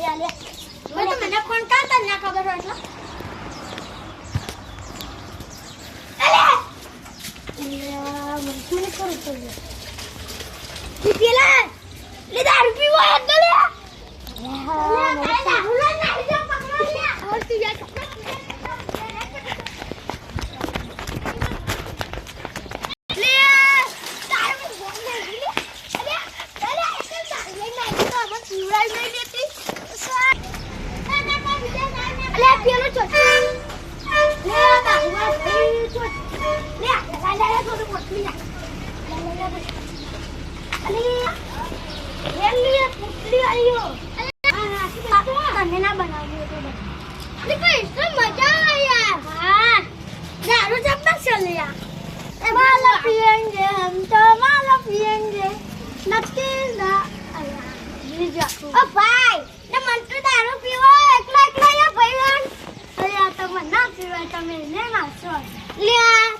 આલે મને તો મને ફોન કરતા ના ખબર હોય એટલે મને કરું તો પેલા લે દારૂ પીવો એટલે લે ભાઈ ને મન તો દારૂ પીવો એકલા એકલા યા ભાઈવાન અરે આ તો મને ના પીવાય તમે ને મારશો લ્યા